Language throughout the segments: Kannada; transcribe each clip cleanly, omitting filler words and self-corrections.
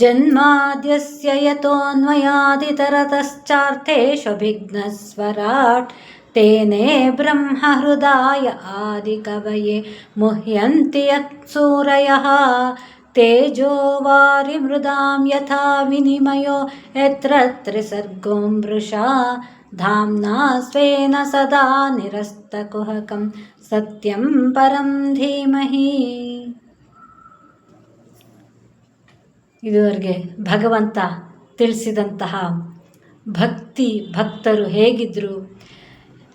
ಜನ್ಮಾದ್ಯಸ್ಯ ಯತೋನ್ಮಯಾದಿತರತಶ್ಚಾರ್ಥೇಷ್ವಭಿಘ್ನಸ್ವರಾಟ್ ತೇನೇ ಬ್ರಹ್ಮಹೃದಾಯ ಆದಿಕವಯೇ ಮುಹ್ಯಂತಿ ಯತ್ಸೂರಯಃ ತೇಜೋ ವಾರಿಮೃದಾಂ ಯಥಾ ವಿನಿಮಯೋ ಯತ್ರ ತ್ರಿಸರ್ಗೋ ಮೃಷಾ ಧಾಮ್ನಾ ಸ್ವೇನ ಸದಾ ನಿರಸ್ತಕುಹಕಂ ಸತ್ಯಂ ಪರಂ ಧೀಮಹಿ. ಇದುವರೆಗೆ ಭಗವಂತ ತಿಳಿಸಿದಂತಹ ಭಕ್ತರು ಹೇಗಿದ್ದರು,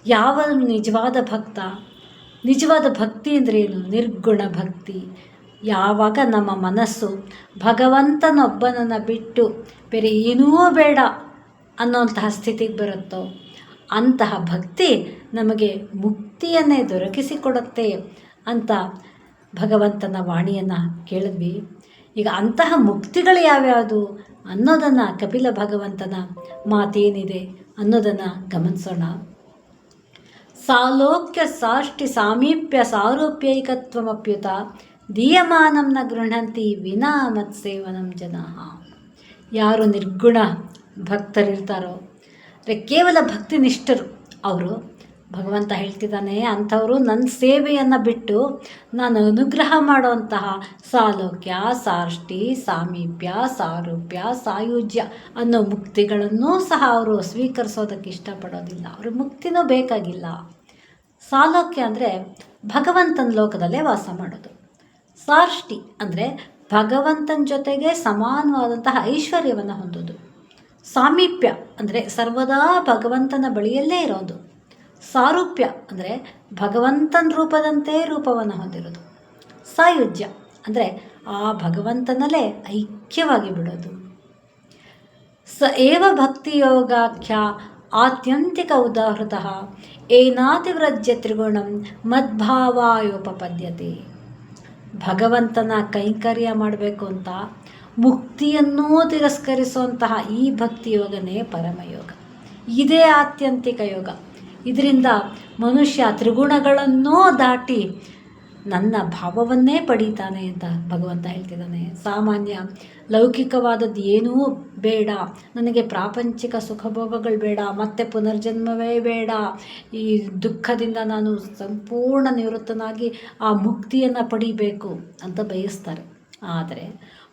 ಯಾವ ನಿಜವಾದ ಭಕ್ತ, ನಿಜವಾದ ಭಕ್ತಿ ಅಂದ್ರೇನು, ನಿರ್ಗುಣ ಭಕ್ತಿ. ಯಾವಾಗ ನಮ್ಮ ಮನಸ್ಸು ಭಗವಂತನೊಬ್ಬನನ್ನು ಬಿಟ್ಟು ಬೇರೆ ಏನೂ ಬೇಡ ಅನ್ನೋಂತಹ ಸ್ಥಿತಿಗೆ ಬರುತ್ತೋ ಅಂತಹ ಭಕ್ತಿ ನಮಗೆ ಮುಕ್ತಿಯನ್ನೇ ದೊರಕಿಸಿಕೊಡುತ್ತೆ ಅಂತ ಭಗವಂತನ ವಾಣಿಯನ್ನು ಕೇಳಿದ್ವಿ. ಈಗ ಅಂತಹ ಮುಕ್ತಿಗಳು ಯಾವ್ಯಾವುದು ಅನ್ನೋದನ್ನು ಕಪಿಲ ಭಗವಂತನ ಮಾತೇನಿದೆ ಅನ್ನೋದನ್ನು ಗಮನಿಸೋಣ. ಸಾಲೋಕ್ಯ ಸಾಷ್ಟಿ ಸಾಮೀಪ್ಯ ಸಾರೂಪ್ಯೈಕತ್ವಮಪ್ಯುತ ದೀಯಮಾನಂ ನ ಗೃಹಂತಿ ವಿನಾ ಮತ್ಸೇವನಂ ಜನಾಃ. ಯಾರು ನಿರ್ಗುಣ ಭಕ್ತರಿರ್ತಾರೋ ಕೇವಲ ಭಕ್ತಿನಿಷ್ಠರು ಅವರು, ಭಗವಂತ ಹೇಳ್ತಿದ್ದಾನೆ, ಅಂಥವರು ನನ್ನ ಸೇವೆಯನ್ನು ಬಿಟ್ಟು ನಾನು ಅನುಗ್ರಹ ಮಾಡುವಂತಹ ಸಾಲೋಕ್ಯ ಸಾಷ್ಟಿ ಸಾಮೀಪ್ಯ ಸಾರೂಪ್ಯ ಸಾಯುಜ್ಯ ಅನ್ನೋ ಮುಕ್ತಿಗಳನ್ನೂ ಸಹ ಅವರು ಸ್ವೀಕರಿಸೋದಕ್ಕೆ ಇಷ್ಟಪಡೋದಿಲ್ಲ. ಅವರು ಮುಕ್ತಿನೂ ಬೇಕಾಗಿಲ್ಲ. ಸಾಲೋಕ್ಯ ಅಂದರೆ ಭಗವಂತನ ಲೋಕದಲ್ಲೇ ವಾಸ ಮಾಡೋದು. ಸಾಷ್ಟಿ ಅಂದರೆ ಭಗವಂತನ ಜೊತೆಗೆ ಸಮಾನವಾದಂತಹ ಐಶ್ವರ್ಯವನ್ನು ಹೊಂದೋದು. ಸಾಮೀಪ್ಯ ಅಂದರೆ ಸರ್ವದಾ ಭಗವಂತನ ಬಳಿಯಲ್ಲೇ ಇರೋದು. ಸಾರೂಪ್ಯ ಅಂದರೆ ಭಗವಂತನ ರೂಪದಂತೆ ರೂಪವನ್ನು ಹೊಂದಿರೋದು. ಸಾಯುಜ್ಯ ಅಂದರೆ ಆ ಭಗವಂತನಲ್ಲೇ ಐಕ್ಯವಾಗಿ ಬಿಡೋದು. ಸ ಏವ ಭಕ್ತಿಯೋಗಾಖ್ಯ ಆತ್ಯಂತಿಕ ಉದಾಹೃತಃ ಏನಾತಿವ್ರಜ್ಯ ತ್ರಿಗುಣಂ ಮದ್ಭಾವಾಯೋಪಪದ್ಯತೆ. ಭಗವಂತನ ಕೈಂಕರ್ಯ ಮಾಡಬೇಕು ಅಂತ ಮುಕ್ತಿಯನ್ನೂ ತಿರಸ್ಕರಿಸುವಂತಹ ಈ ಭಕ್ತಿಯೋಗನೇ ಪರಮಯೋಗ. ಇದೇ ಆತ್ಯಂತಿಕ ಯೋಗ. ಇದರಿಂದ ಮನುಷ್ಯ ತ್ರಿಗುಣಗಳನ್ನೂ ದಾಟಿ ನನ್ನ ಭಾವವನ್ನೇ ಪಡೀತಾನೆ ಅಂತ ಭಗವಂತ ಹೇಳ್ತಿದ್ದಾನೆ. ಸಾಮಾನ್ಯ ಲೌಕಿಕವಾದದ್ದು ಏನೂ ಬೇಡ, ನನಗೆ ಪ್ರಾಪಂಚಿಕ ಸುಖಭೋಗಗಳು ಬೇಡ, ಮತ್ತೆ ಪುನರ್ಜನ್ಮವೇ ಬೇಡ, ಈ ದುಃಖದಿಂದ ನಾನು ಸಂಪೂರ್ಣ ನಿವೃತ್ತನಾಗಿ ಆ ಮುಕ್ತಿಯನ್ನು ಪಡಿಬೇಕು ಅಂತ ಬಯಸ್ತಾರೆ. ಆದರೆ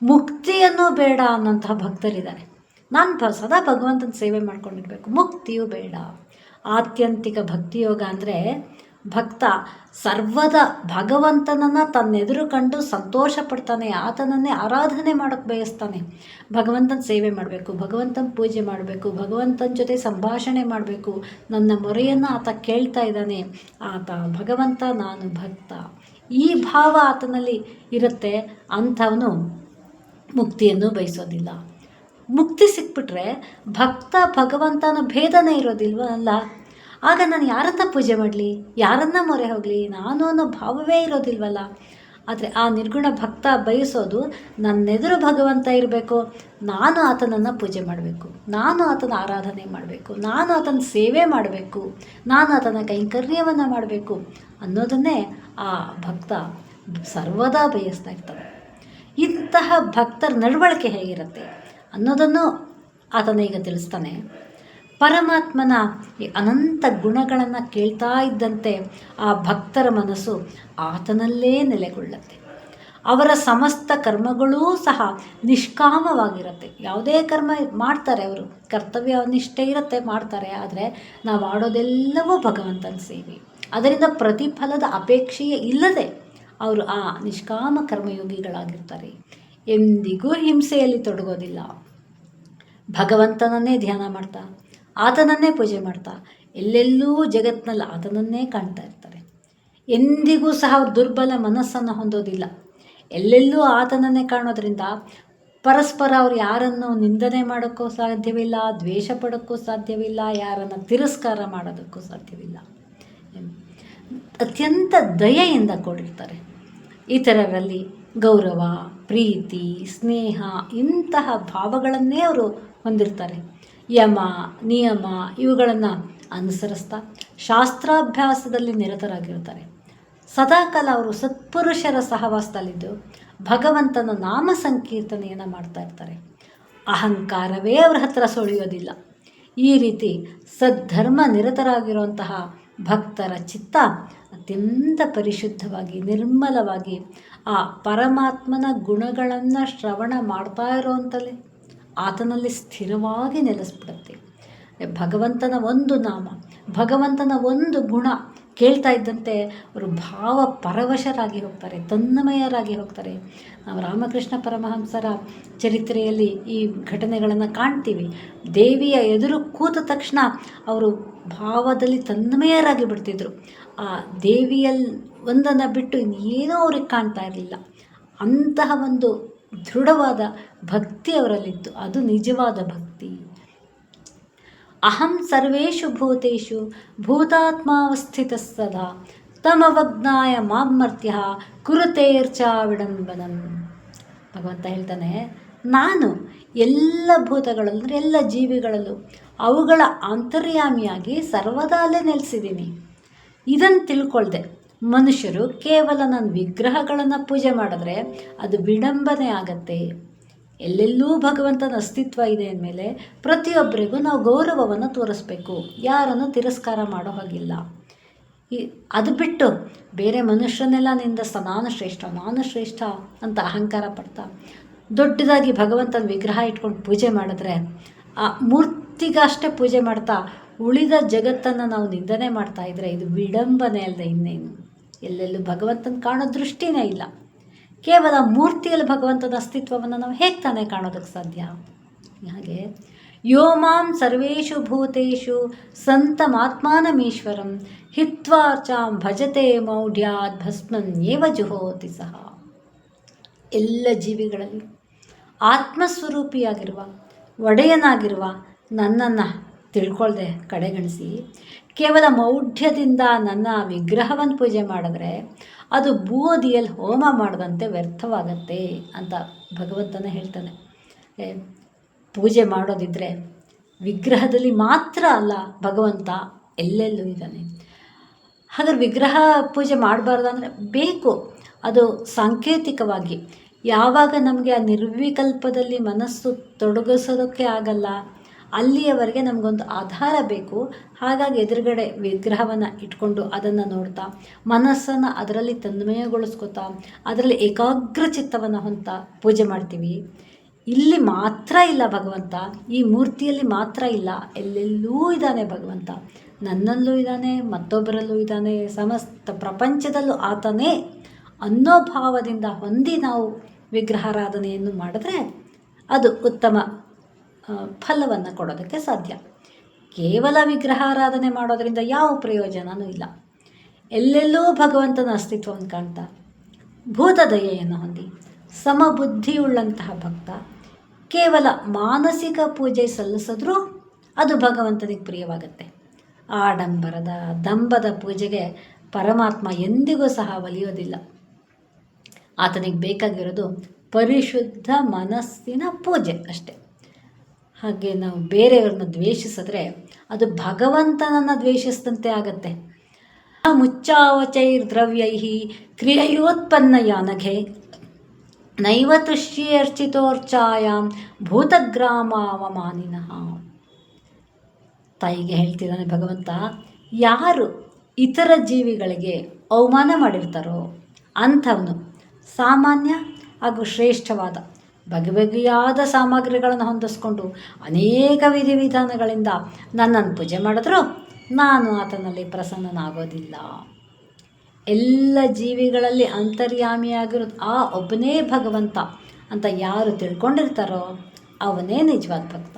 ಮುಕ್ತಿಯನ್ನೂ ಬೇಡ ಅನ್ನೋಂತಹ ಭಕ್ತರಿದ್ದಾರೆ. ನಾನು ಸದಾ ಭಗವಂತನ ಸೇವೆ ಮಾಡ್ಕೊಂಡಿರ್ಬೇಕು, ಮುಕ್ತಿಯೂ ಬೇಡ. ಆತ್ಯಂತಿಕ ಭಕ್ತಿಯೋಗ ಅಂದರೆ ಭಕ್ತ ಸರ್ವದ ಭಗವಂತನನ್ನು ತನ್ನೆದುರು ಕಂಡು ಸಂತೋಷ ಪಡ್ತಾನೆ, ಆತನನ್ನೇ ಆರಾಧನೆ ಮಾಡೋಕ್ಕೆ ಬಯಸ್ತಾನೆ. ಭಗವಂತನ ಸೇವೆ ಮಾಡಬೇಕು, ಭಗವಂತನ ಪೂಜೆ ಮಾಡಬೇಕು, ಭಗವಂತನ ಜೊತೆ ಸಂಭಾಷಣೆ ಮಾಡಬೇಕು, ನನ್ನ ಮೊರೆಯನ್ನು ಆತ ಕೇಳ್ತಾ ಇದ್ದಾನೆ, ಆತ ಭಗವಂತ, ನಾನು ಭಕ್ತ, ಈ ಭಾವ ಆತನಲ್ಲಿ ಇರುತ್ತೆ. ಅಂಥವನು ಮುಕ್ತಿಯನ್ನು ಬಯಸೋದಿಲ್ಲ. ಮುಕ್ತಿ ಸಿಕ್ಬಿಟ್ರೆ ಭಕ್ತ ಭಗವಂತನ ಭೇದನೇ ಇರೋದಿಲ್ವಲ್ಲ. ಆಗ ನಾನು ಯಾರನ್ನ ಪೂಜೆ ಮಾಡಲಿ, ಯಾರನ್ನ ಮೊರೆ ಹೋಗಲಿ, ನಾನು ಅನ್ನೋ ಭಾವವೇ ಇರೋದಿಲ್ವಲ್ಲ. ಆದರೆ ಆ ನಿರ್ಗುಣ ಭಕ್ತ ಬಯಸೋದು ನನ್ನೆದುರು ಭಗವಂತ ಇರಬೇಕು, ನಾನು ಆತನನ್ನು ಪೂಜೆ ಮಾಡಬೇಕು, ನಾನು ಆತನ ಆರಾಧನೆ ಮಾಡಬೇಕು, ನಾನು ಆತನ ಸೇವೆ ಮಾಡಬೇಕು, ನಾನು ಆತನ ಕೈಂಕರ್ಯವನ್ನು ಮಾಡಬೇಕು ಅನ್ನೋದನ್ನೇ ಆ ಭಕ್ತ ಸರ್ವದಾ ಬಯಸ್ತಾ ಇರ್ತಾರೆ. ಇಂತಹ ಭಕ್ತರ ನಡವಳಿಕೆ ಹೇಗಿರುತ್ತೆ ಅನ್ನೋದನ್ನು ಆತನ ಈಗ ತಿಳಿಸ್ತಾನೆ. ಪರಮಾತ್ಮನ ಈ ಅನಂತ ಗುಣಗಳನ್ನು ಕೇಳ್ತಾ ಇದ್ದಂತೆ ಆ ಭಕ್ತರ ಮನಸ್ಸು ಆತನಲ್ಲೇ ನೆಲೆಗೊಳ್ಳುತ್ತೆ. ಅವರ ಸಮಸ್ತ ಕರ್ಮಗಳೂ ಸಹ ನಿಷ್ಕಾಮವಾಗಿರುತ್ತೆ. ಯಾವುದೇ ಕರ್ಮ ಮಾಡ್ತಾರೆ, ಅವರು ಕರ್ತವ್ಯ ನಿಷ್ಠೆ ಇರುತ್ತೆ, ಮಾಡ್ತಾರೆ. ಆದರೆ ನಾವು ಮಾಡೋದೆಲ್ಲವೂ ಭಗವಂತನ ಸೇವೆ. ಅದರಿಂದ ಪ್ರತಿಫಲದ ಅಪೇಕ್ಷೆಯೇ ಇಲ್ಲದೆ ಅವರು ಆ ನಿಷ್ಕಾಮ ಕರ್ಮಯೋಗಿಗಳಾಗಿರ್ತಾರೆ. ಎಂದಿಗೂ ಹಿಂಸೆಯಲ್ಲಿ ತೊಡಗೋದಿಲ್ಲ. ಭಗವಂತನನ್ನೇ ಧ್ಯಾನ ಮಾಡ್ತಾ, ಆತನನ್ನೇ ಪೂಜೆ ಮಾಡ್ತಾ, ಎಲ್ಲೆಲ್ಲೂ ಜಗತ್ತಿನಲ್ಲಿ ಆತನನ್ನೇ ಕಾಣ್ತಾ ಇರ್ತಾರೆ. ಎಂದಿಗೂ ಸಹ ಅವರು ದುರ್ಬಲ ಮನಸ್ಸನ್ನು ಹೊಂದೋದಿಲ್ಲ. ಎಲ್ಲೆಲ್ಲೂ ಆತನನ್ನೇ ಕಾಣೋದ್ರಿಂದ ಪರಸ್ಪರ ಅವರು ಯಾರನ್ನು ನಿಂದನೆ ಮಾಡೋಕ್ಕೂ ಸಾಧ್ಯವಿಲ್ಲ, ದ್ವೇಷ ಪಡೋಕ್ಕೂ ಸಾಧ್ಯವಿಲ್ಲ, ಯಾರನ್ನು ತಿರಸ್ಕಾರ ಮಾಡೋದಕ್ಕೂ ಸಾಧ್ಯವಿಲ್ಲ. ಅತ್ಯಂತ ದಯೆಯಿಂದ ಕೂಡಿರ್ತಾರೆ. ಇತರರಲ್ಲಿ ಗೌರವ, ಪ್ರೀತಿ, ಸ್ನೇಹ ಇಂತಹ ಭಾವಗಳನ್ನೇ ಅವರು ಹೊಂದಿರ್ತಾರೆ. ಯಮ, ನಿಯಮ ಇವುಗಳನ್ನು ಅನುಸರಿಸ್ತಾ ಶಾಸ್ತ್ರಾಭ್ಯಾಸದಲ್ಲಿ ನಿರತರಾಗಿರ್ತಾರೆ. ಸದಾಕಾಲ ಅವರು ಸತ್ಪುರುಷರ ಸಹವಾಸದಲ್ಲಿದ್ದು ಭಗವಂತನ ನಾಮ ಸಂಕೀರ್ತನೆಯನ್ನು ಮಾಡ್ತಾ ಇರ್ತಾರೆ. ಅಹಂಕಾರವೇ ಅವ್ರ ಹತ್ರ ಸುಳಿಯೋದಿಲ್ಲ. ಈ ರೀತಿ ಸದ್ಧರ್ಮ ನಿರತರಾಗಿರುವಂತಹ ಭಕ್ತರ ಚಿತ್ತ ಅತ್ಯಂತ ಪರಿಶುದ್ಧವಾಗಿ ನಿರ್ಮಲವಾಗಿ ಆ ಪರಮಾತ್ಮನ ಗುಣಗಳನ್ನು ಶ್ರವಣ ಮಾಡ್ತಾ ಇರೋವಂಥಲ್ಲೇ ಆತನಲ್ಲಿ ಸ್ಥಿರವಾಗಿ ನೆಲೆಸ್ಬಿಡುತ್ತೆ. ಭಗವಂತನ ಒಂದು ನಾಮ, ಭಗವಂತನ ಒಂದು ಗುಣ ಕೇಳ್ತಾ ಇದ್ದಂತೆ ಅವರು ಭಾವ ಪರವಶರಾಗಿ ಹೋಗ್ತಾರೆ, ತನ್ಮಯರಾಗಿ ಹೋಗ್ತಾರೆ. ನಾವು ರಾಮಕೃಷ್ಣ ಪರಮಹಂಸರ ಚರಿತ್ರೆಯಲ್ಲಿ ಈ ಘಟನೆಗಳನ್ನು ಕಾಣ್ತೀವಿ. ದೇವಿಯ ಎದುರು ಕೂತ ತಕ್ಷಣ ಅವರು ಭಾವದಲ್ಲಿ ತನ್ಮಯರಾಗಿ ಬಿಡ್ತಿದ್ರು. ಆ ದೇವಿಯಲ್ಲಿ ಒಂದನ್ನು ಬಿಟ್ಟು ಇನ್ನೇನೋ ಅವ್ರಿಗೆ ಕಾಣ್ತಾ ಇರಲಿಲ್ಲ. ಅಂತಹ ಒಂದು ದೃಢವಾದ ಭಕ್ತಿ ಅವರಲ್ಲಿತ್ತು. ಅದು ನಿಜವಾದ ಭಕ್ತಿ. ಅಹಂ ಸರ್ವೇಷು ಭೂತೇಷು ಭೂತಾತ್ಮಾವಸ್ಥಿತ ಸದಾ ತಮವಜ್ಞಾಯ ಮಾಮರ್ತ್ಯ ಕುರುತೇರ್ಚಾ ವಿಡಂಬನಂ. ಭಗವಂತ ಹೇಳ್ತಾನೆ, ನಾನು ಎಲ್ಲ ಭೂತಗಳಲ್ಲೂ ಅಂದರೆ ಎಲ್ಲ ಜೀವಿಗಳಲ್ಲೂ ಅವುಗಳ ಅಂತರ್ಯಾಮಿಯಾಗಿ ಸರ್ವದಾ ಅಲ್ಲೇ ನೆಲೆಸಿದ್ದೀನಿ. ಇದನ್ನು ತಿಳ್ಕೊಳ್ದೆ ಮನುಷ್ಯರು ಕೇವಲ ನನ್ನ ವಿಗ್ರಹಗಳನ್ನು ಪೂಜೆ ಮಾಡಿದ್ರೆ ಅದು ವಿಡಂಬನೆ ಆಗತ್ತೆ. ಎಲ್ಲೆಲ್ಲೂ ಭಗವಂತನ ಅಸ್ತಿತ್ವ ಇದೆ ಅಂದಮೇಲೆ ಪ್ರತಿಯೊಬ್ಬರಿಗೂ ನಾವು ಗೌರವವನ್ನು ತೋರಿಸ್ಬೇಕು, ಯಾರನ್ನು ತಿರಸ್ಕಾರ ಮಾಡೋ ಹಾಗಿಲ್ಲ. ಅದು ಬಿಟ್ಟು ಬೇರೆ ಮನುಷ್ಯನೆಲ್ಲ ನಿಂದಿಸ್ತಾ ನಾನು ಶ್ರೇಷ್ಠ ಅಂತ ಅಹಂಕಾರ ಪಡ್ತಾ ದೊಡ್ಡದಾಗಿ ಭಗವಂತನ ವಿಗ್ರಹ ಇಟ್ಕೊಂಡು ಪೂಜೆ ಮಾಡಿದ್ರೆ ಆ ಮೂರ್ತಿಗಷ್ಟೇ ಪೂಜೆ ಮಾಡ್ತಾ ಉಳಿದ ಜಗತ್ತನ್ನು ನಾವು ನಿಂದನೆ ಮಾಡ್ತಾ ಇದ್ದರೆ ಇದು ವಿಡಂಬನೆ ಅಲ್ಲದೆ ಇನ್ನೇನು. ಎಲ್ಲೆಲ್ಲೂ ಭಗವಂತನ ಕಾಣೋ ದೃಷ್ಟಿನೇ ಇಲ್ಲ. ಕೇವಲ ಮೂರ್ತಿಯಲ್ಲಿ ಭಗವಂತನ ಅಸ್ತಿತ್ವವನ್ನು ನಾವು ಹೇಗೆ ತಾನೇ ಕಾಣೋದಕ್ಕೆ ಸಾಧ್ಯ? ಹಾಗೆ ಯೋ ಮಾಂ ಸರ್ವೇಷು ಭೂತೇಷು ಸಂತಮಾತ್ಮಾನಮೀಶ್ವರಂ ಹಿತ್ವಾರ್ಚಾಂ ಭಜತೆ ಮೌಢ್ಯಾದ್ ಭಸ್ಮನ್ಯೇವ ಜುಹೋತಿ ಸಹ. ಎಲ್ಲ ಜೀವಿಗಳಲ್ಲಿ ಆತ್ಮಸ್ವರೂಪಿಯಾಗಿರುವ ಒಡೆಯನಾಗಿರುವ ನನ್ನನ್ನು ತಿಳ್ಕೊಳ್ದೆ ಕಡೆಗಣಿಸಿ ಕೇವಲ ಮೌಢ್ಯದಿಂದ ನನ್ನ ವಿಗ್ರಹವನ್ನು ಪೂಜೆ ಮಾಡಿದ್ರೆ ಅದು ಬೂದಿಯಲ್ಲಿ ಹೋಮ ಮಾಡದಂತೆ ವ್ಯರ್ಥವಾಗತ್ತೆ ಅಂತ ಭಗವಂತನೇ ಹೇಳ್ತಾನೆ. ಪೂಜೆ ಮಾಡೋದಿದ್ದರೆ ವಿಗ್ರಹದಲ್ಲಿ ಮಾತ್ರ ಅಲ್ಲ, ಭಗವಂತ ಎಲ್ಲೆಲ್ಲೂ ಇದ್ದಾನೆ. ಹಾಗಾದ್ರೆ ವಿಗ್ರಹ ಪೂಜೆ ಮಾಡಬಾರ್ದಂದರೆ ಬೇಕು, ಅದು ಸಾಂಕೇತಿಕವಾಗಿ. ಯಾವಾಗ ನಮಗೆ ಆ ನಿರ್ವಿಕಲ್ಪದಲ್ಲಿ ಮನಸ್ಸು ತೊಡಗಿಸೋದಕ್ಕೆ ಆಗಲ್ಲ, ಅಲ್ಲಿಯವರೆಗೆ ನಮಗೊಂದು ಆಧಾರ ಬೇಕು. ಹಾಗಾಗಿ ಎದುರುಗಡೆ ವಿಗ್ರಹವನ್ನು ಇಟ್ಕೊಂಡು ಅದನ್ನು ನೋಡ್ತಾ ಮನಸ್ಸನ್ನು ಅದರಲ್ಲಿ ತನ್ಮಯಗೊಳಿಸ್ಕೊತಾ ಅದರಲ್ಲಿ ಏಕಾಗ್ರ ಚಿತ್ತವನ್ನು ಹೊಂದ್ತಾ ಪೂಜೆ ಮಾಡ್ತೀವಿ. ಇಲ್ಲಿ ಮಾತ್ರ ಇಲ್ಲ ಭಗವಂತ, ಈ ಮೂರ್ತಿಯಲ್ಲಿ ಮಾತ್ರ ಇಲ್ಲ, ಎಲ್ಲೆಲ್ಲೂ ಇದ್ದಾನೆ ಭಗವಂತ. ನನ್ನಲ್ಲೂ ಇದ್ದಾನೆ, ಮತ್ತೊಬ್ಬರಲ್ಲೂ ಇದ್ದಾನೆ, ಸಮಸ್ತ ಪ್ರಪಂಚದಲ್ಲೂ ಆತನೇ ಅನ್ನೋ ಭಾವದಿಂದ ಹೊಂದಿ ನಾವು ವಿಗ್ರಹಾರಾಧನೆಯನ್ನು ಮಾಡಿದ್ರೆ ಅದು ಉತ್ತಮ ಫಲವನ್ನು ಕೊಡೋದಕ್ಕೆ ಸಾಧ್ಯ. ಕೇವಲ ವಿಗ್ರಹಾರಾಧನೆ ಮಾಡೋದರಿಂದ ಯಾವ ಪ್ರಯೋಜನವೂ ಇಲ್ಲ. ಎಲ್ಲೆಲ್ಲೂ ಭಗವಂತನ ಅಸ್ತಿತ್ವವನ್ನು ಕಾಣ್ತಾ ಭೂತದಯೆಯನ್ನು ಹೊಂದಿ ಸಮಬುದ್ಧಿಯುಳ್ಳಂತಹ ಭಕ್ತ ಕೇವಲ ಮಾನಸಿಕ ಪೂಜೆ ಸಲ್ಲಿಸಿದ್ರೂ ಅದು ಭಗವಂತನಿಗೆ ಪ್ರಿಯವಾಗುತ್ತೆ. ಆಡಂಬರದ ದಂಬದ ಪೂಜೆಗೆ ಪರಮಾತ್ಮ ಎಂದಿಗೂ ಸಹ ಒಲಿಯೋದಿಲ್ಲ. ಆತನಿಗೆ ಬೇಕಾಗಿರೋದು ಪರಿಶುದ್ಧ ಮನಸ್ಸಿನ ಪೂಜೆ ಅಷ್ಟೆ. ಹಾಗೆ ನಾವು ಬೇರೆಯವ್ರನ್ನ ದ್ವೇಷಿಸಿದ್ರೆ ಅದು ಭಗವಂತನನ್ನು ದ್ವೇಷಿಸಿದಂತೆ ಆಗತ್ತೆ. ಮುಚ್ಚಾವಚೈರ್ದ್ರವ್ಯೈ ಕ್ರಿಯೆಯೋತ್ಪನ್ನಯಾನಘೆ ನೈವ ತುಷ್ಯರ್ಚಿತೋರ್ಚಾಯಾಂ ಭೂತಗ್ರಾಮಾವಮಾನಿನಃ. ತಾಯಿಗೆ ಹೇಳ್ತಿದ್ದಾನೆ ಭಗವಂತ, ಯಾರು ಇತರ ಜೀವಿಗಳಿಗೆ ಅವಮಾನ ಮಾಡಿರ್ತಾರೋ ಅಂಥವನು ಸಾಮಾನ್ಯ ಹಾಗೂ ಶ್ರೇಷ್ಠವಾದ ಬಗೆಬಗೆಯಾದ ಸಾಮಗ್ರಿಗಳನ್ನು ಹೊಂದಿಸ್ಕೊಂಡು ಅನೇಕ ವಿಧಿವಿಧಾನಗಳಿಂದ ನನ್ನನ್ನು ಪೂಜೆ ಮಾಡಿದ್ರು ನಾನು ಆತನಲ್ಲಿ ಪ್ರಸನ್ನನಾಗೋದಿಲ್ಲ. ಎಲ್ಲ ಜೀವಿಗಳಲ್ಲಿ ಅಂತರ್ಯಾಮಿಯಾಗಿರೋದು ಆ ಒಬ್ಬನೇ ಭಗವಂತ ಅಂತ ಯಾರು ತಿಳ್ಕೊಂಡಿರ್ತಾರೋ ಅವನೇ ನಿಜವಾದ ಭಕ್ತ.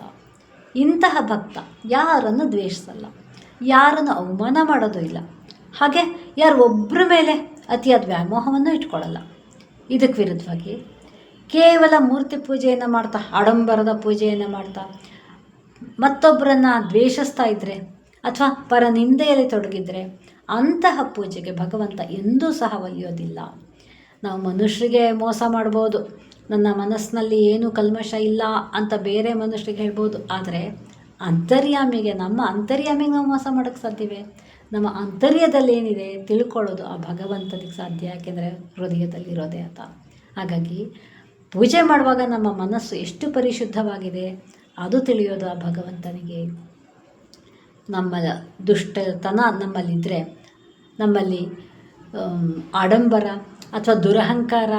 ಇಂತಹ ಭಕ್ತ ಯಾರನ್ನು ದ್ವೇಷಿಸಲ್ಲ, ಯಾರನ್ನು ಅವಮಾನ ಮಾಡೋದು ಇಲ್ಲ. ಹಾಗೆ ಯಾರು ಒಬ್ಬರ ಮೇಲೆ ಅತಿಯಾದ ವ್ಯಾಮೋಹವನ್ನು ಇಟ್ಕೊಳ್ಳಲ್ಲ. ಇದಕ್ಕೆ ವಿರುದ್ಧವಾಗಿ ಕೇವಲ ಮೂರ್ತಿ ಪೂಜೆಯನ್ನು ಮಾಡ್ತಾ ಆಡಂಬರದ ಪೂಜೆಯನ್ನು ಮಾಡ್ತಾ ಮತ್ತೊಬ್ಬರನ್ನು ದ್ವೇಷಿಸ್ತಾ ಇದ್ದರೆ ಅಥವಾ ಪರನಿಂದೆಯಲ್ಲಿ ತೊಡಗಿದ್ರೆ ಅಂತಹ ಪೂಜೆಗೆ ಭಗವಂತ ಎಂದೂ ಸಹ ಒಲಿಯೋದಿಲ್ಲ. ನಾವು ಮನುಷ್ಯರಿಗೆ ಮೋಸ ಮಾಡ್ಬೋದು, ನನ್ನ ಮನಸ್ಸಿನಲ್ಲಿ ಏನೂ ಕಲ್ಮಶ ಇಲ್ಲ ಅಂತ ಬೇರೆ ಮನುಷ್ಯರಿಗೆ ಹೇಳ್ಬೋದು. ಆದರೆ ಅಂತರ್ಯಾಮಿಗೆ, ನಮ್ಮ ಅಂತರ್ಯಾಮಿಗೆ ನಾವು ಮೋಸ ಮಾಡೋಕ್ಕೆ ಸಾಧ್ಯವೇ? ನಮ್ಮ ಅಂತರ್ಯದಲ್ಲಿ ಏನಿದೆ ತಿಳ್ಕೊಳ್ಳೋದು ಆ ಭಗವಂತನಿಗೆ ಸಾಧ್ಯ, ಯಾಕೆಂದರೆ ಹೃದಯದಲ್ಲಿರೋದೇ ಆತ. ಹಾಗಾಗಿ ಪೂಜೆ ಮಾಡುವಾಗ ನಮ್ಮ ಮನಸ್ಸು ಎಷ್ಟು ಪರಿಶುದ್ಧವಾಗಿದೆ ಅದು ತಿಳಿಯೋದು ಆ ಭಗವಂತನಿಗೆ. ನಮ್ಮ ದುಷ್ಟತನ ನಮ್ಮಲ್ಲಿದ್ದರೆ, ನಮ್ಮಲ್ಲಿ ಆಡಂಬರ ಅಥವಾ ದುರಹಂಕಾರ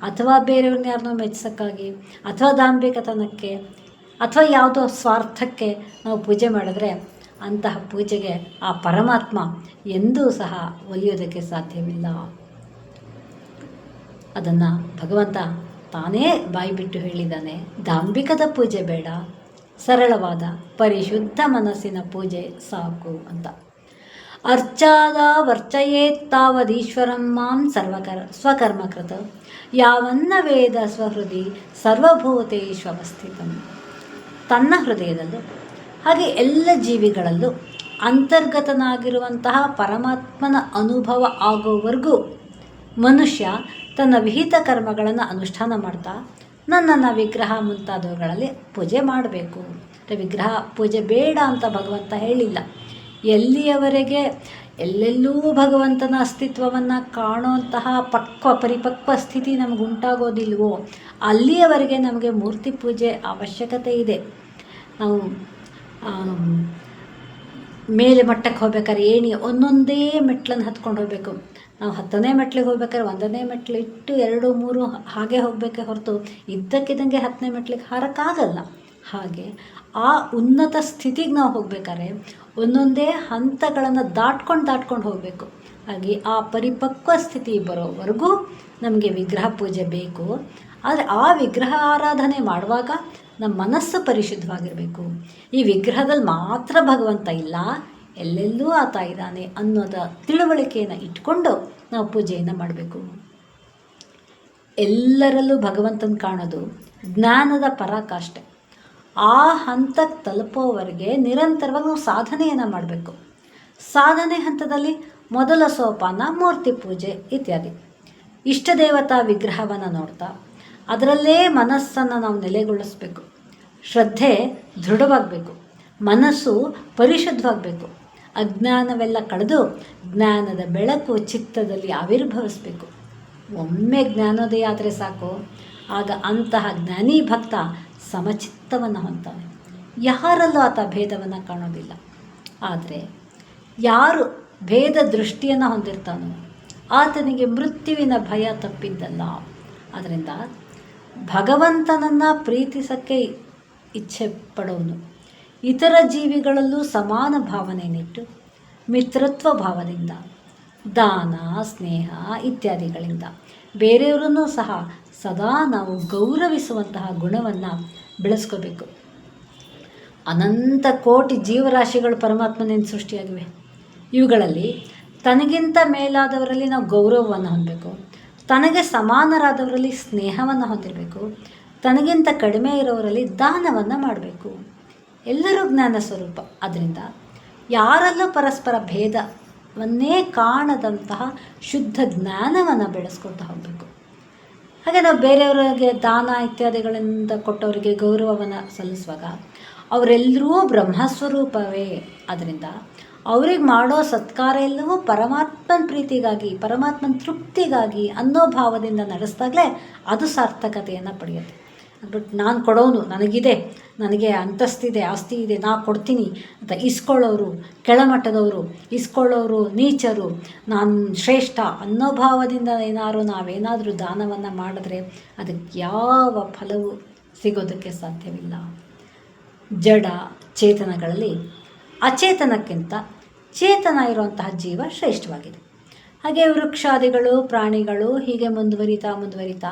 ಅಥವಾ ಬೇರೆಯವ್ರನ್ನ ಯಾರನ್ನೋ ಮೆಚ್ಚೋಕ್ಕಾಗಿ ಅಥವಾ ದಾಂಭಿಕತನಕ್ಕೆ ಅಥವಾ ಯಾವುದೋ ಸ್ವಾರ್ಥಕ್ಕೆ ನಾವು ಪೂಜೆ ಮಾಡಿದ್ರೆ ಅಂತಹ ಪೂಜೆಗೆ ಆ ಪರಮಾತ್ಮ ಎಂದೂ ಸಹ ಒಲಿಯೋದಕ್ಕೆ ಸಾಧ್ಯವಿಲ್ಲ. ಅದನ್ನು ಭಗವಂತ ತಾನೇ ಬಾಯಿಬಿಟ್ಟು ಹೇಳಿದ್ದಾನೆ, ದಾಂಭಿಕದ ಪೂಜೆ ಬೇಡ, ಸರಳವಾದ ಪರಿಶುದ್ಧ ಮನಸ್ಸಿನ ಪೂಜೆ ಸಾಕು ಅಂತ. ಅರ್ಚಾದ ವರ್ಚಯೇತ್ತಾವದೀಶ್ವರಂ ಮಾಂ ಸ್ವಕರ್ಮಕೃತ ಯಾವನ್ನ ವೇದ ಸ್ವಹೃದಿ ಸರ್ವಭೂತೇಶ್ವವಸ್ಥಿತಂ. ತನ್ನ ಹೃದಯದಲ್ಲೂ ಹಾಗೆ ಎಲ್ಲ ಜೀವಿಗಳಲ್ಲೂ ಅಂತರ್ಗತನಾಗಿರುವಂತಹ ಪರಮಾತ್ಮನ ಅನುಭವ ಆಗೋವರೆಗೂ ಮನುಷ್ಯ ತನ್ನ ವಿಹಿತ ಕರ್ಮಗಳನ್ನು ಅನುಷ್ಠಾನ ಮಾಡ್ತಾ ನನ್ನನ್ನು ವಿಗ್ರಹ ಮುಂತಾದವುಗಳಲ್ಲಿ ಪೂಜೆ ಮಾಡಬೇಕು. ವಿಗ್ರಹ ಪೂಜೆ ಬೇಡ ಅಂತ ಭಗವಂತ ಹೇಳಿಲ್ಲ. ಎಲ್ಲಿಯವರೆಗೆ ಎಲ್ಲೆಲ್ಲೂ ಭಗವಂತನ ಅಸ್ತಿತ್ವವನ್ನು ಕಾಣುವಂತಹ ಪರಿಪಕ್ವ ಸ್ಥಿತಿ ನಮಗುಂಟಾಗೋದಿಲ್ವೋ ಅಲ್ಲಿಯವರೆಗೆ ನಮಗೆ ಮೂರ್ತಿ ಪೂಜೆ ಅವಶ್ಯಕತೆ ಇದೆ. ನಾವು ಮೇಲೆ ಮಟ್ಟಕ್ಕೆ ಹೋಗ್ಬೇಕಾದ್ರೆ ಒಂದೊಂದೇ ಮೆಟ್ಲನ್ನು ಹತ್ಕೊಂಡು ಹೋಗಬೇಕು. ನಾವು 10ನೇ ಮೆಟ್ಲಿಗೆ ಹೋಗ್ಬೇಕಾದ್ರೆ 1ನೇ ಮೆಟ್ಲು ಇಟ್ಟು 2, 3 ಹಾಗೆ ಹೋಗಬೇಕೆ ಹೊರತು ಇದ್ದಕ್ಕಿದ್ದಂಗೆ 10ನೇ ಮೆಟ್ಲಿಗೆ ಹಾರಕ್ಕಾಗಲ್ಲ. ಹಾಗೆ ಆ ಉನ್ನತ ಸ್ಥಿತಿಗೆ ನಾವು ಹೋಗ್ಬೇಕಾದ್ರೆ ಒಂದೊಂದೇ ಹಂತಗಳನ್ನು ದಾಟ್ಕೊಂಡು ಹೋಗಬೇಕು. ಹಾಗೆ ಆ ಪರಿಪಕ್ವ ಸ್ಥಿತಿ ಬರೋವರೆಗೂ ನಮಗೆ ವಿಗ್ರಹ ಪೂಜೆ ಬೇಕು. ಆದರೆ ಆ ವಿಗ್ರಹ ಆರಾಧನೆ ಮಾಡುವಾಗ ನಮ್ಮ ಮನಸ್ಸು ಪರಿಶುದ್ಧವಾಗಿರಬೇಕು. ಈ ವಿಗ್ರಹದಲ್ಲಿ ಮಾತ್ರ ಭಗವಂತ ಇಲ್ಲ, ಎಲ್ಲೆಲ್ಲೂ ಆತ ಇದ್ದಾನೆ ಅನ್ನೋದ ತಿಳುವಳಿಕೆಯನ್ನು ಇಟ್ಕೊಂಡು ನಾವು ಪೂಜೆಯನ್ನು ಮಾಡಬೇಕು. ಎಲ್ಲರಲ್ಲೂ ಭಗವಂತನ ಕಾಣೋದು ಜ್ಞಾನದ ಪರಾಕಾಷ್ಠೆ. ಆ ಹಂತಕ್ಕೆ ತಲುಪೋವರೆಗೆ ನಿರಂತರವಾಗಿ ನಾವು ಸಾಧನೆಯನ್ನು ಮಾಡಬೇಕು. ಸಾಧನೆ ಹಂತದಲ್ಲಿ ಮೊದಲ ಸೋಪಾನ ಮೂರ್ತಿ ಪೂಜೆ ಇತ್ಯಾದಿ. ಇಷ್ಟ ದೇವತಾ ವಿಗ್ರಹವನ್ನು ನೋಡ್ತಾ ಅದರಲ್ಲೇ ಮನಸ್ಸನ್ನು ನಾವು ನೆಲೆಗೊಳಿಸಬೇಕು. ಶ್ರದ್ಧೆ ದೃಢವಾಗಬೇಕು, ಮನಸ್ಸು ಪರಿಶುದ್ಧವಾಗಬೇಕು. ಅಜ್ಞಾನವೆಲ್ಲ ಕಳೆದು ಜ್ಞಾನದ ಬೆಳಕು ಚಿತ್ತದಲ್ಲಿ ಆವಿರ್ಭವಿಸಬೇಕು. ಒಮ್ಮೆ ಜ್ಞಾನೋದಯ ಆದರೆ ಸಾಕು, ಆಗ ಅಂತಹ ಜ್ಞಾನಿ ಭಕ್ತ ಸಮಚಿತ್ತವನ್ನು ಹೊಂದ್ತಾನೆ. ಯಾರಲ್ಲೂ ಆತ ಭೇದವನ್ನು ಕಾಣೋದಿಲ್ಲ. ಆದರೆ ಯಾರು ಭೇದ ದೃಷ್ಟಿಯನ್ನು ಹೊಂದಿರ್ತಾನೋ ಆತನಿಗೆ ಮೃತ್ಯುವಿನ ಭಯ ತಪ್ಪಿದ್ದಲ್ಲ. ಆದ್ದರಿಂದ ಭಗವಂತನನ್ನು ಪ್ರೀತಿಸೋಕ್ಕೆ ಇಚ್ಛೆ ಪಡೋನು ಇತರ ಜೀವಿಗಳಲ್ಲೂ ಸಮಾನ ಭಾವನೆಯನ್ನಿಟ್ಟು ಮಿತ್ರತ್ವ ಭಾವದಿಂದ ದಾನ, ಸ್ನೇಹ ಇತ್ಯಾದಿಗಳಿಂದ ಬೇರೆಯವರನ್ನೂ ಸಹ ಸದಾ ನಾವು ಗೌರವಿಸುವಂತಹ ಗುಣವನ್ನು ಬೆಳೆಸ್ಕೋಬೇಕು. ಅನಂತ ಕೋಟಿ ಜೀವರಾಶಿಗಳು ಪರಮಾತ್ಮನಿಂದ ಸೃಷ್ಟಿಯಾಗಿವೆ. ಇವುಗಳಲ್ಲಿ ತನಗಿಂತ ಮೇಲಾದವರಲ್ಲಿ ನಾವು ಗೌರವವನ್ನು ಹೊಂದಬೇಕು, ತನಗೆ ಸಮಾನರಾದವರಲ್ಲಿ ಸ್ನೇಹವನ್ನು ಹೊಂದಿರಬೇಕು, ತನಗಿಂತ ಕಡಿಮೆ ಇರೋವರಲ್ಲಿ ದಾನವನ್ನು ಮಾಡಬೇಕು. ಎಲ್ಲರೂ ಜ್ಞಾನ ಸ್ವರೂಪ. ಅದರಿಂದ ಯಾರಲ್ಲೂ ಪರಸ್ಪರ ಭೇದವನ್ನೇ ಕಾಣದಂತಹ ಶುದ್ಧ ಜ್ಞಾನವನ್ನು ಬೆಳೆಸ್ಕೊಳ್ತಾ ಹೋಗಬೇಕು. ಹಾಗೆ ನಾವು ಬೇರೆಯವರಿಗೆ ದಾನ ಇತ್ಯಾದಿಗಳಿಂದ ಕೊಟ್ಟವರಿಗೆ ಗೌರವವನ್ನು ಸಲ್ಲಿಸುವಾಗ ಅವರೆಲ್ಲರೂ ಬ್ರಹ್ಮಸ್ವರೂಪವೇ. ಅದರಿಂದ ಅವ್ರಿಗೆ ಮಾಡೋ ಸತ್ಕಾರ ಎಲ್ಲವೂ ಪರಮಾತ್ಮನ ಪ್ರೀತಿಗಾಗಿ, ಪರಮಾತ್ಮನ ತೃಪ್ತಿಗಾಗಿ ಅನ್ನೋ ಭಾವದಿಂದ ನಡೆಸಿದಾಗಲೇ ಅದು ಸಾರ್ಥಕತೆಯನ್ನು ಪಡೆಯುತ್ತೆ. ಬಟ್ ನಾನು ಕೊಡೋನು, ನನಗೆ ಅಂತಸ್ತಿದೆ, ಆಸ್ತಿ ಇದೆ, ನಾ ಕೊಡ್ತೀನಿ ಅಂತ ಇಸ್ಕೊಳ್ಳೋರು ಕೆಳಮಟ್ಟದವರು, ಇಸ್ಕೊಳ್ಳೋರು ನೀಚರು, ನಾನು ಶ್ರೇಷ್ಠ ಅನ್ನೋ ಭಾವದಿಂದ ನಾವೇನಾದರೂ ದಾನವನ್ನು ಮಾಡಿದ್ರೆ ಅದಕ್ಕೆ ಯಾವ ಫಲವೂ ಸಿಗೋದಕ್ಕೆ ಸಾಧ್ಯವಿಲ್ಲ. ಜಡ ಚೇತನಗಳಲ್ಲಿ ಅಚೇತನಕ್ಕಿಂತ ಚೇತನ ಇರುವಂತಹ ಜೀವ ಶ್ರೇಷ್ಠವಾಗಿದೆ. ಹಾಗೆ ವೃಕ್ಷಾದಿಗಳು, ಪ್ರಾಣಿಗಳು ಹೀಗೆ ಮುಂದುವರಿತಾ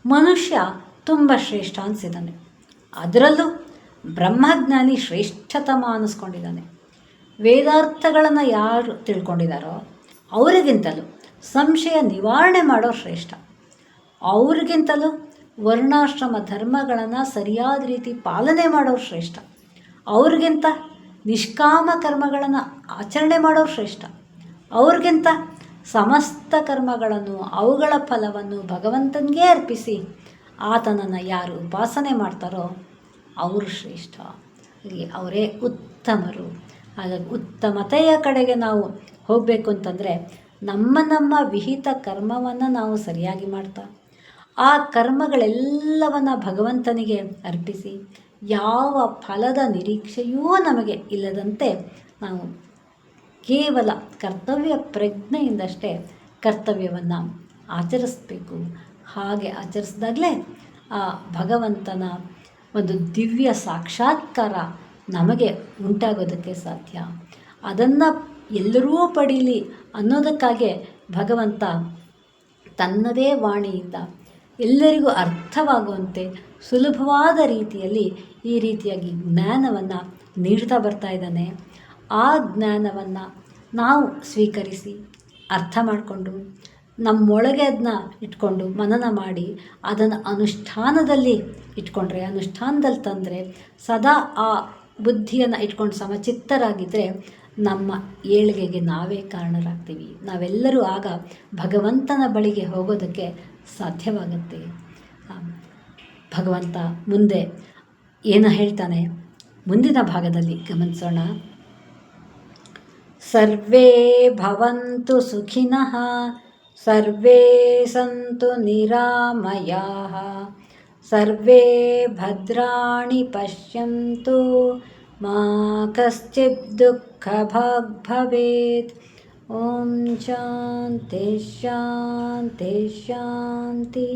ಮನುಷ್ಯ ತುಂಬ ಶ್ರೇಷ್ಠ ಅನಿಸಿದ್ದಾನೆ. ಅದರಲ್ಲೂ ಬ್ರಹ್ಮಜ್ಞಾನಿ ಶ್ರೇಷ್ಠತಮ ಅನ್ನಿಸ್ಕೊಂಡಿದ್ದಾನೆ. ವೇದಾರ್ಥಗಳನ್ನು ಯಾರು ತಿಳ್ಕೊಂಡಿದ್ದಾರೋ ಅವರಿಗಿಂತಲೂ ಸಂಶಯ ನಿವಾರಣೆ ಮಾಡೋರು ಶ್ರೇಷ್ಠ. ಅವ್ರಿಗಿಂತಲೂ ವರ್ಣಾಶ್ರಮ ಧರ್ಮಗಳನ್ನು ಸರಿಯಾದ ರೀತಿ ಪಾಲನೆ ಮಾಡೋರು ಶ್ರೇಷ್ಠ. ಅವ್ರಿಗಿಂತ ನಿಷ್ಕಾಮ ಕರ್ಮಗಳನ್ನು ಆಚರಣೆ ಮಾಡೋರು ಶ್ರೇಷ್ಠ. ಅವ್ರಿಗಿಂತ ಸಮಸ್ತ ಕರ್ಮಗಳನ್ನು ಅವುಗಳ ಫಲವನ್ನು ಭಗವಂತನಿಗೆ ಅರ್ಪಿಸಿ ಆತನನ್ನು ಯಾರು ಉಪಾಸನೆ ಮಾಡ್ತಾರೋ ಅವರು ಶ್ರೇಷ್ಠ. ಅವರೇ ಉತ್ತಮರು. ಹಾಗಾಗಿ ಉತ್ತಮತೆಯ ಕಡೆಗೆ ನಾವು ಹೋಗಬೇಕು ಅಂತಂದರೆ ನಮ್ಮ ವಿಹಿತ ಕರ್ಮವನ್ನು ನಾವು ಸರಿಯಾಗಿ ಮಾಡ್ತಾ ಆ ಕರ್ಮಗಳೆಲ್ಲವನ್ನು ಭಗವಂತನಿಗೆ ಅರ್ಪಿಸಿ ಯಾವ ಫಲದ ನಿರೀಕ್ಷೆಯೂ ನಮಗೆ ಇಲ್ಲದಂತೆ ನಾವು ಕೇವಲ ಕರ್ತವ್ಯ ಪ್ರಜ್ಞೆಯಿಂದಷ್ಟೇ ಕರ್ತವ್ಯವನ್ನು ಆಚರಿಸಬೇಕು. ಹಾಗೆ ಆಚರಿಸಿದಾಗಲೇ ಆ ಭಗವಂತನ ಒಂದು ದಿವ್ಯ ಸಾಕ್ಷಾತ್ಕಾರ ನಮಗೆ ಉಂಟಾಗೋದಕ್ಕೆ ಸಾಧ್ಯ. ಅದನ್ನು ಎಲ್ಲರೂ ಪಡೀಲಿ ಅನ್ನೋದಕ್ಕಾಗೆ ಭಗವಂತ ತನ್ನದೇ ವಾಣಿಯಿಂದ ಎಲ್ಲರಿಗೂ ಅರ್ಥವಾಗುವಂತೆ ಸುಲಭವಾದ ರೀತಿಯಲ್ಲಿ ಈ ರೀತಿಯಾಗಿ ಜ್ಞಾನವನ್ನು ನೀಡ್ತಾ ಬರ್ತಾ ಇದ್ದಾನೆ. ಆ ಜ್ಞಾನವನ್ನು ನಾವು ಸ್ವೀಕರಿಸಿ ಅರ್ಥ ಮಾಡಿಕೊಂಡು ನಮ್ಮೊಳಗೆ ಅದನ್ನ ಇಟ್ಕೊಂಡು ಮನನ ಮಾಡಿ ಅದನ್ನು ಅನುಷ್ಠಾನದಲ್ಲಿ ಇಟ್ಕೊಂಡ್ರೆ, ಅನುಷ್ಠಾನದಲ್ಲಿ ತಂದರೆ, ಸದಾ ಆ ಬುದ್ಧಿಯನ್ನು ಇಟ್ಕೊಂಡು ಸಮಚಿತ್ತರಾಗಿದ್ದರೆ ನಮ್ಮ ಏಳಿಗೆಗೆ ನಾವೇ ಕಾರಣರಾಗ್ತೀವಿ. ನಾವೆಲ್ಲರೂ ಆಗ ಭಗವಂತನ ಬಳಿಗೆ ಹೋಗೋದಕ್ಕೆ ಸಾಧ್ಯವಾಗುತ್ತೆ. ಭಗವಂತ ಮುಂದೆ ಏನು ಹೇಳ್ತಾನೆ ಮುಂದಿನ ಭಾಗದಲ್ಲಿ ಗಮನಿಸೋಣ. ಸರ್ವೇ ಭವಂತು ಸುಖಿನಃ ಸರ್ವೇ ಸಂತು ನಿರಾಮಯಾಃ ಸರ್ವೇ ಭದ್ರಾಣಿ ಪಶ್ಯಂತು ಮಾ ಕಶ್ಚಿತ್ ದುಃಖಭಾಗ್ ಭವೇತ್. ಓಂ ಶಾಂತಿ ಶಾಂತಿ ಶಾಂತಿ.